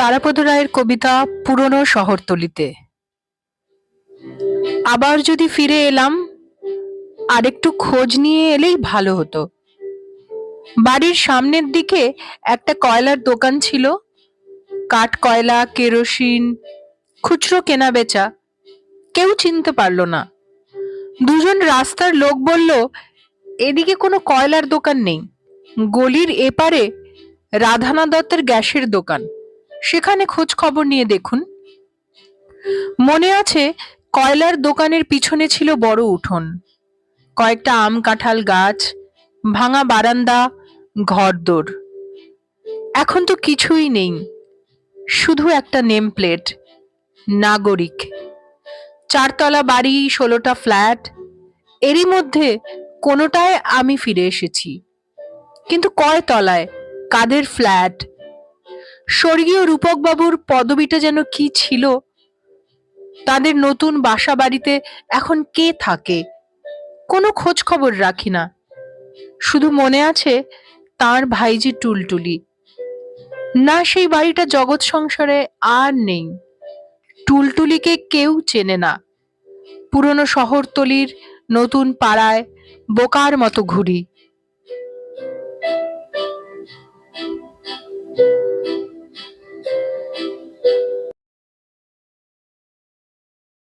তারাপদ রায়ের কবিতা পুরনো শহরতলিতে। আবার যদি ফিরে এলাম, আরেকটু খোঁজ নিয়ে এলেই ভালো হতো। বাড়ির সামনের দিকে একটা কয়লার দোকান ছিল। কাঠ কয়লা, কেরোসিন, খুচরো কেনা বেচা। কেউ চিনতে পারলো না। দুজন রাস্তার লোক বলল, এদিকে কোনো কয়লার দোকান নেই। গলির এপারে রাধানা দত্তের গ্যাসের দোকান, সেখানে খোঁজ খবর নিয়ে দেখুন। মনে আছে, কয়লার দোকানের পিছনে ছিল বড় উঠোন, কয়েকটা আম কাঁঠাল গাছ, ভাঙা বারান্দা, ঘরদোর। এখন তো কিছুই নেই, শুধু একটা নেম প্লেট, নাগরিক। 4 তলা বাড়ি, 16টা ফ্ল্যাট। এরই মধ্যে কোনোটায় আমি ফিরে এসেছি, কিন্তু কয় তলায়, কাদের ফ্ল্যাট? স্বর্গীয় রূপকবাবুর পদবিটা যেন কি ছিল। তাদের নতুন বাসা বাড়িতে এখন কে থাকে? কোনো খোঁজ খবর রাখি না। শুধু মনে আছে তার ভাইজি টুলটুলি। না, সেই বাড়িটা জগৎ সংসারে আর নেই। টুলটুলিকে কেউ চেনে না। পুরনো শহরতলির নতুন পাড়ায় বোকার মতো ঘুরি।